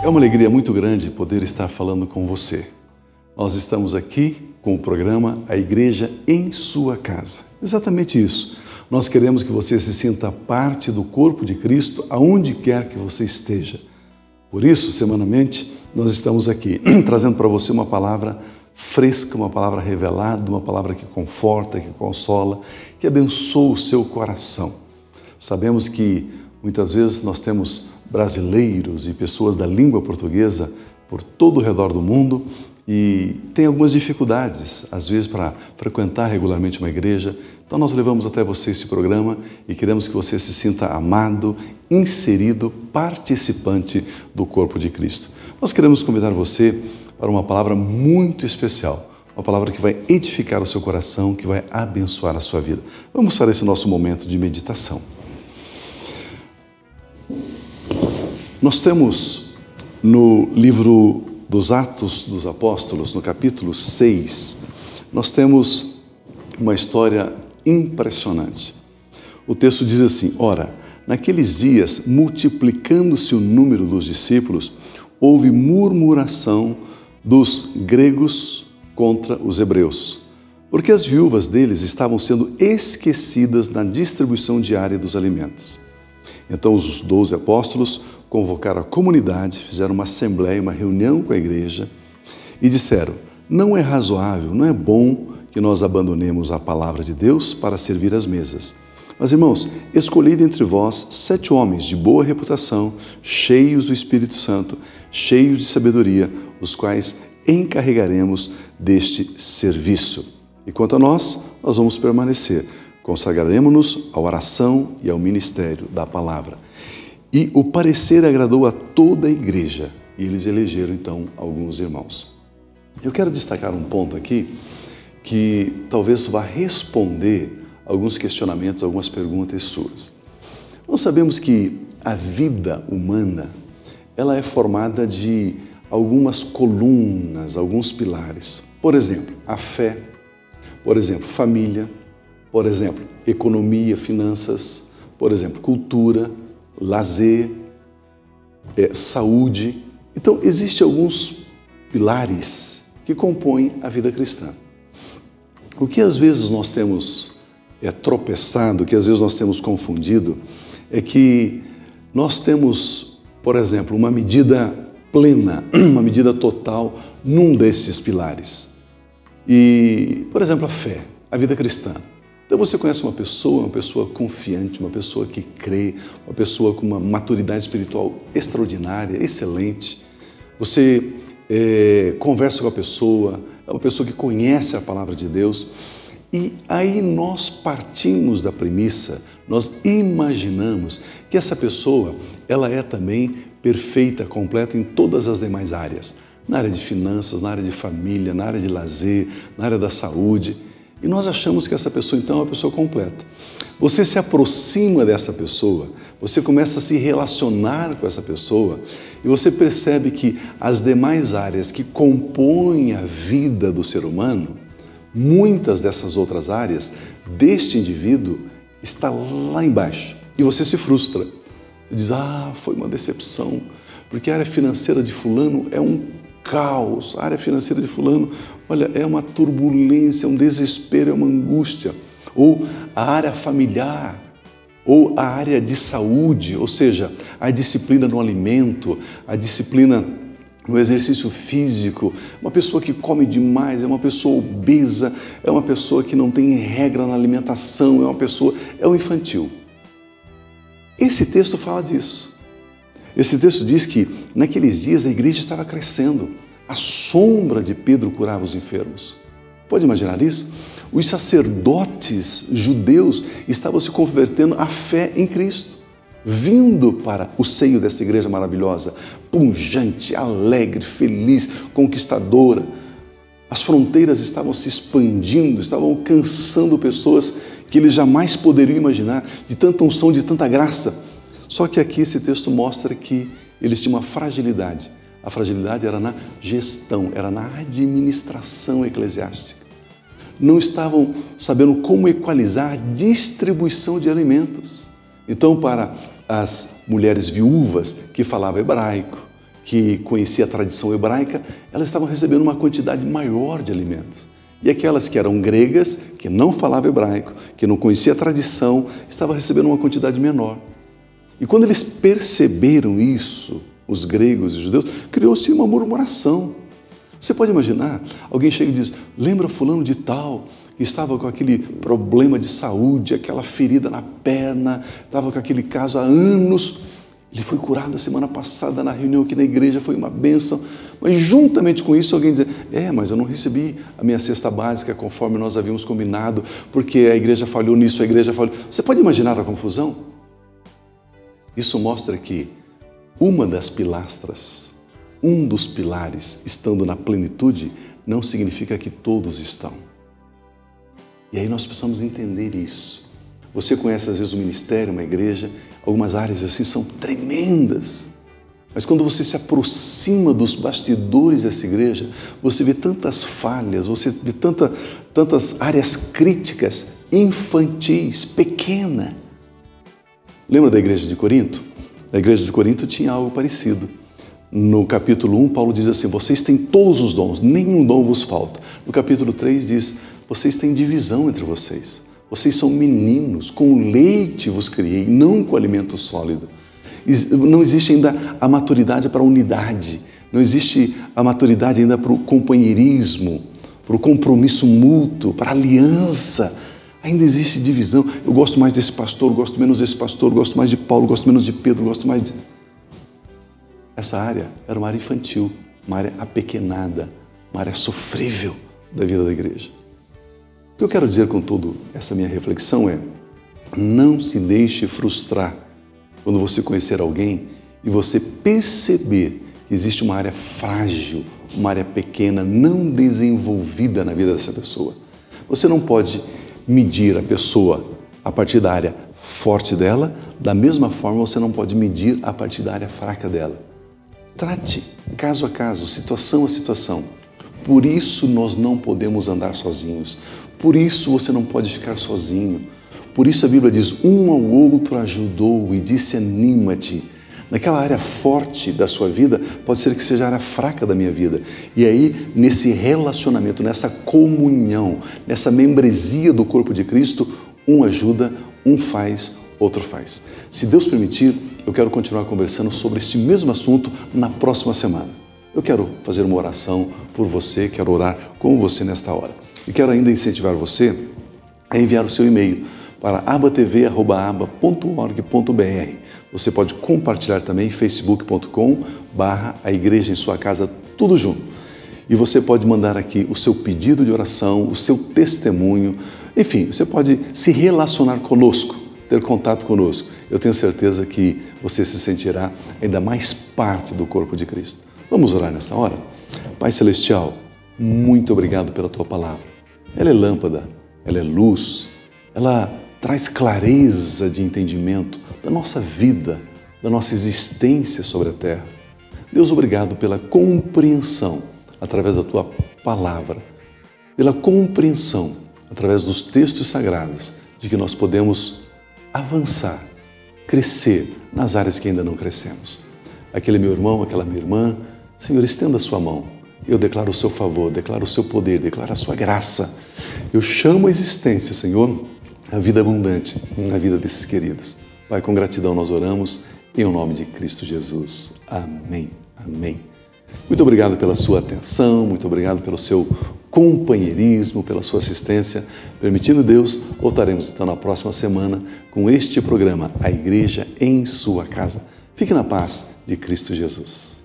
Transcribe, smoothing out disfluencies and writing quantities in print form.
É uma alegria muito grande poder estar falando com você. Nós estamos aqui com o programa A Igreja em Sua Casa. Exatamente isso. Nós queremos que você se sinta parte do corpo de Cristo aonde quer que você esteja. Por isso, semanalmente, nós estamos aqui trazendo para você uma palavra fresca, uma palavra revelada, uma palavra que conforta, que consola, que abençoa o seu coração. Sabemos que muitas vezes nós temos brasileiros e pessoas da língua portuguesa por todo o redor do mundo e tem algumas dificuldades, às vezes, para frequentar regularmente uma igreja. Então nós levamos até você esse programa e queremos que você se sinta amado, inserido, participante do corpo de Cristo. Nós queremos convidar você para uma palavra muito especial, uma palavra que vai edificar o seu coração, que vai abençoar a sua vida. Vamos para esse nosso momento de meditação. Nós temos no livro dos Atos dos Apóstolos, no capítulo 6, nós temos uma história impressionante. O texto diz assim: ora, naqueles dias, multiplicando-se o número dos discípulos, houve murmuração dos gregos contra os hebreus, porque as viúvas deles estavam sendo esquecidas na distribuição diária dos alimentos. Então os 12 apóstolos convocaram a comunidade, fizeram uma assembleia, uma reunião com a igreja e disseram: não é razoável, não é bom que nós abandonemos a palavra de Deus para servir às mesas. Mas, irmãos, escolhi dentre vós 7 homens de boa reputação, cheios do Espírito Santo, cheios de sabedoria, os quais encarregaremos deste serviço. E quanto a nós, nós vamos permanecer. Consagraremos-nos à oração e ao ministério da palavra. E o parecer agradou a toda a igreja, e eles elegeram então alguns irmãos. Eu quero destacar um ponto aqui que talvez vá responder alguns questionamentos, algumas perguntas suas. Nós sabemos que a vida humana, ela é formada de algumas colunas, alguns pilares. Por exemplo, a fé, por exemplo, família, por exemplo, economia, finanças, por exemplo, cultura, lazer, saúde. Então, existem alguns pilares que compõem a vida cristã. O que às vezes nós temos tropeçado, o que às vezes nós temos confundido, é que nós temos, por exemplo, uma medida plena, uma medida total num desses pilares. E, por exemplo, a fé, a vida cristã. Então você conhece uma pessoa confiante, uma pessoa que crê, uma pessoa com uma maturidade espiritual extraordinária, excelente. Você conversa com a pessoa, é uma pessoa que conhece a palavra de Deus. E aí nós partimos da premissa, nós imaginamos que essa pessoa, ela é também perfeita, completa em todas as demais áreas. Na área de finanças, na área de família, na área de lazer, na área da saúde. E nós achamos que essa pessoa, então, é uma pessoa completa. Você se aproxima dessa pessoa, você começa a se relacionar com essa pessoa e você percebe que as demais áreas que compõem a vida do ser humano, muitas dessas outras áreas deste indivíduo está lá embaixo. E você se frustra. Você diz: foi uma decepção, porque a área financeira de fulano é um caos, a área financeira de fulano, olha, é uma turbulência, é um desespero, é uma angústia. Ou a área familiar, ou a área de saúde, ou seja, a disciplina no alimento, a disciplina no exercício físico, uma pessoa que come demais, é uma pessoa obesa, é uma pessoa que não tem regra na alimentação, é um infantil. Esse texto fala disso. Esse texto diz que naqueles dias a igreja estava crescendo. A sombra de Pedro curava os enfermos. Pode imaginar isso? Os sacerdotes judeus estavam se convertendo à fé em Cristo, vindo para o seio dessa igreja maravilhosa, pujante, alegre, feliz, conquistadora. As fronteiras estavam se expandindo, estavam alcançando pessoas que eles jamais poderiam imaginar, de tanta unção, de tanta graça. Só que aqui esse texto mostra que eles tinham uma fragilidade. A fragilidade era na gestão, era na administração eclesiástica. Não estavam sabendo como equalizar a distribuição de alimentos. Então, para as mulheres viúvas que falavam hebraico, que conhecia a tradição hebraica, elas estavam recebendo uma quantidade maior de alimentos. E aquelas que eram gregas, que não falavam hebraico, que não conheciam a tradição, estavam recebendo uma quantidade menor. E quando eles perceberam isso, os gregos e os judeus, criou-se uma murmuração. Você pode imaginar, alguém chega e diz, lembra fulano de tal, que estava com aquele problema de saúde, aquela ferida na perna, estava com aquele caso há anos, ele foi curado a semana passada na reunião aqui na igreja, foi uma bênção, mas juntamente com isso alguém diz, mas eu não recebi a minha cesta básica conforme nós havíamos combinado, porque a igreja falhou nisso, a igreja falhou. Você pode imaginar a confusão? Isso mostra que uma das pilastras, um dos pilares, estando na plenitude, não significa que todos estão. E aí nós precisamos entender isso. Você conhece às vezes o ministério, uma igreja, algumas áreas assim são tremendas. Mas quando você se aproxima dos bastidores dessa igreja, você vê tantas falhas, você vê tantas áreas críticas, infantis, pequena. Lembra da igreja de Corinto? A igreja de Corinto tinha algo parecido. No capítulo 1, Paulo diz assim, vocês têm todos os dons, nenhum dom vos falta. No capítulo 3 diz, vocês têm divisão entre vocês. Vocês são meninos, com leite vos criei, não com alimento sólido. Não existe ainda a maturidade para a unidade, não existe a maturidade ainda para o companheirismo, para o compromisso mútuo, para a aliança. Ainda existe divisão. Eu gosto mais desse pastor, gosto menos desse pastor, gosto mais de Paulo, gosto menos de Pedro, gosto mais de... Essa área era uma área infantil, uma área apequenada, uma área sofrível da vida da igreja. O que eu quero dizer com toda essa minha reflexão é, não se deixe frustrar quando você conhecer alguém e você perceber que existe uma área frágil, uma área pequena, não desenvolvida na vida dessa pessoa. Você não pode medir a pessoa a partir da área forte dela, da mesma forma você não pode medir a partir da área fraca dela. Trate caso a caso, situação a situação. Por isso nós não podemos andar sozinhos. Por isso você não pode ficar sozinho. Por isso a Bíblia diz, um ao outro ajudou e disse, anima-te. Naquela área forte da sua vida, pode ser que seja a área fraca da minha vida. E aí, nesse relacionamento, nessa comunhão, nessa membresia do corpo de Cristo, um ajuda, um faz, outro faz. Se Deus permitir, eu quero continuar conversando sobre este mesmo assunto na próxima semana. Eu quero fazer uma oração por você, quero orar com você nesta hora. E quero ainda incentivar você a enviar o seu e-mail para abatv@aba.org.br. Você pode compartilhar também facebook.com/a igreja em sua casa, tudo junto. E você pode mandar aqui o seu pedido de oração, o seu testemunho, enfim, você pode se relacionar conosco, ter contato conosco. Eu tenho certeza que você se sentirá ainda mais parte do corpo de Cristo. Vamos orar nessa hora? Pai Celestial, muito obrigado pela Tua palavra. Ela é lâmpada, ela é luz, ela traz clareza de entendimento da nossa vida, da nossa existência sobre a terra. Deus, obrigado pela compreensão através da Tua palavra, pela compreensão através dos textos sagrados de que nós podemos avançar, crescer nas áreas que ainda não crescemos. Aquele meu irmão, aquela minha irmã, Senhor, estenda a sua mão. Eu declaro o seu favor, declaro o seu poder, declaro a sua graça. Eu chamo a existência, Senhor, a vida abundante na vida desses queridos. Pai, com gratidão nós oramos em nome de Cristo Jesus. Amém. Amém. Muito obrigado pela sua atenção, muito obrigado pelo seu companheirismo, pela sua assistência. Permitindo Deus, voltaremos então na próxima semana com este programa, A Igreja em Sua Casa. Fique na paz de Cristo Jesus.